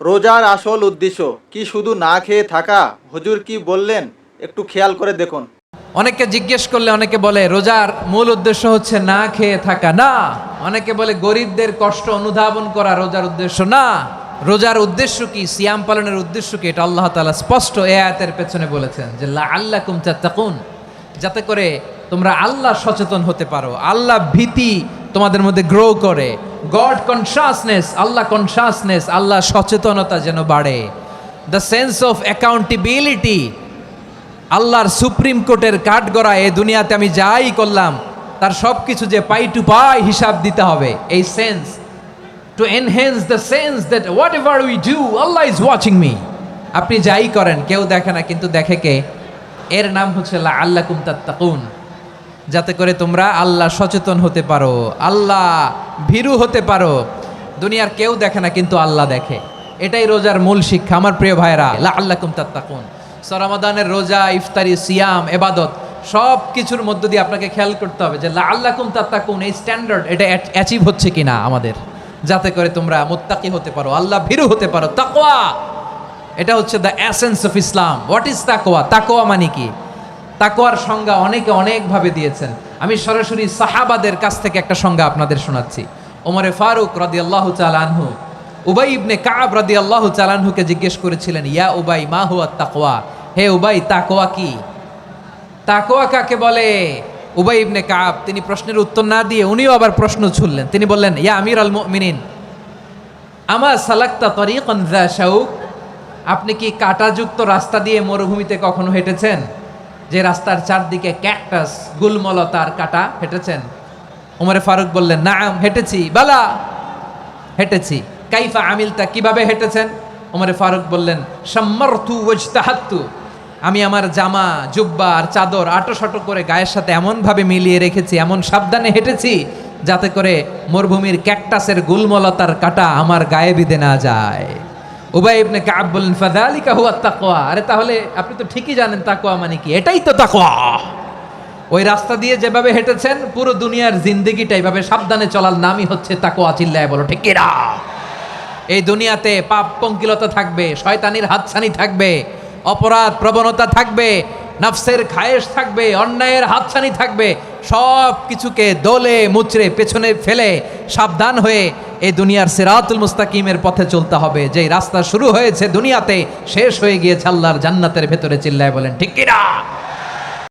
রোজার আসল উদ্দেশ্য কি শুধু না খেয়ে থাকা? হুজুর কি বললেন একটু খেয়াল করে দেখুন। অনেকে জিজ্ঞেস করলে অনেকে বলে রোজার মূল উদ্দেশ্য হচ্ছে না খেয়ে থাকা। না, অনেকে বলে গরিবদের কষ্ট অনুধাবন করা রোজার উদ্দেশ্য না। রোজার উদ্দেশ্য কি, সিয়াম পালনের উদ্দেশ্য কি, এটা আল্লাহ তাআলা স্পষ্ট এই আয়াতের পেছনে বলেছেন যে লাআল্লাকুম তাত্তাকুন, যাতে করে তোমরা আল্লাহ সচেতন হতে পারো, আল্লাহ ভীতি তোমাদের মধ্যে গ্রো করে, গড কনসাসনেস, আল্লাহ কনসাসনেস, আল্লাহ সচেতনতা যেন বাড়ে, দ্য সেন্স অফ অ্যাকাউন্টেবিলিটি। আল্লাহর সুপ্রিম কোর্টের কাঠগড়া এ দুনিয়াতে আমি যাই করলাম তার সব কিছু যে পাই টু পাই হিসাব দিতে হবে, এই sense, to enhance the sense that what ever we do Allah is watching me. আপনি যাই করেন কেউ দেখে না, কিন্তু দেখে কে? এর নাম হচ্ছে লাআল্লাকুম তাত্তাকুন, যাতে করে তোমরা আল্লাহ সচেতন হতে পারো, আল্লাহ ভীরু হতে পারো। দুনিয়ার কেউ দেখে না, কিন্তু আল্লাহ দেখে। এটাই রোজার মূল শিক্ষা আমার প্রিয় ভাইরা, লাআল্লাকুম তাত্তাকুন। রমাদানের রোজা, ইফতারি, সিয়াম, ইবাদত সব কিছুর মধ্য দিয়ে আপনাকে খেয়াল করতে হবে যে লাআল্লাকুম তাত্তাকুন এই স্ট্যান্ডার্ড এটা অ্যাচিভ হচ্ছে কিনা আমাদের, যাতে করে তোমরা মুত্তাকি হতে পারো, আল্লাহ ভীরু হতে পারো। তাকওয়া, এটা হচ্ছে the essence of Islam. What is তাকওয়া? তাকওয়া মানে কি? তাকওয়ার সংজ্ঞা অনেকে অনেকভাবে দিয়েছেন। আমি সরাসরি সাহাবাদের কাছ থেকে একটা সংজ্ঞা আপনাদের শোনাচ্ছি। ওমরে ফারুক রাদিয়াল্লাহু তাআলা আনহু উবাই ইবনে কাব রাদিয়াল্লাহু তাআলা আনহুকে জিজ্ঞেস করেছিলেন, ইয়া উবাই মা হুয়া তাকওয়া, হে উবাই তাকওয়া কি? তাকওয়া কাকে বলে? উবাই ইবনে কাব তিনি প্রশ্নের উত্তর না দিয়ে উনিও আবার প্রশ্ন ছুড়লেন। তিনি বললেন, ইয়া আমিরাল মুমিনিন আমা সালাকতা তরিকান যা শাউক, আপনি কি কাঁটাযুক্ত রাস্তা দিয়ে মরুভূমিতে কখনো হেঁটেছেন? যে রাস্তার চারদিকে ক্যাকটাস, গুলমলতার কাঁটা, হেঁটেছেন? ওমরে ফারুক বললেন, নাম হেঁটেছি। বালা, হেঁটেছি। কাইফা আমিলতা, কিভাবে হেঁটেছেন? ওমরে ফারুক বললেন, শাম্মারতু ওয়াজতাহাত্তু, আমি আমার জামা, জুব্বা আর চাদর আটোসাটো করে গায়ের সাথে এমনভাবে মিলিয়ে রেখেছি, এমন সাবধানে হেঁটেছি যাতে করে মরুভূমির ক্যাকটাসের গুলমলতার কাঁটা আমার গায়ে বিঁধে না যায়। উবাই ইবনে কাব বললেন, ফাযালিকা হুয়া তাকওয়া, আরে তাহলে আপনি তো ঠিকই জানেন তাকওয়া মানে কি, এটাই তো তাকওয়া। ওই রাস্তা দিয়ে যেভাবে হেঁটেছেন পুরো দুনিয়ার জিন্দেগিটা এইভাবে সাবধানে চলার নামই হচ্ছে তাকওয়া। চিল্লায় বলো ঠিক কিনা? এই দুনিয়াতে পাপ পঙ্কিলতা থাকবে, শয়তানির হাতছানি থাকবে, অপরাধ প্রবণতা থাকবে, নফসের খায়েশ থাকবে, অন্যায়ের হাতছানি থাকবে। সব কিছুকে দোলে মুচড়ে পেছনে ফেলে সাবধান হয়ে এই দুনিয়ার সিরাতুল মুস্তাকিমের পথে চলতে হবে। যেই রাস্তা শুরু হয়েছে দুনিয়াতে শেষ হয়ে গিয়েছে আল্লাহর জান্নাতের ভেতরে। চিল্লায় বলেন ঠিক কিনা?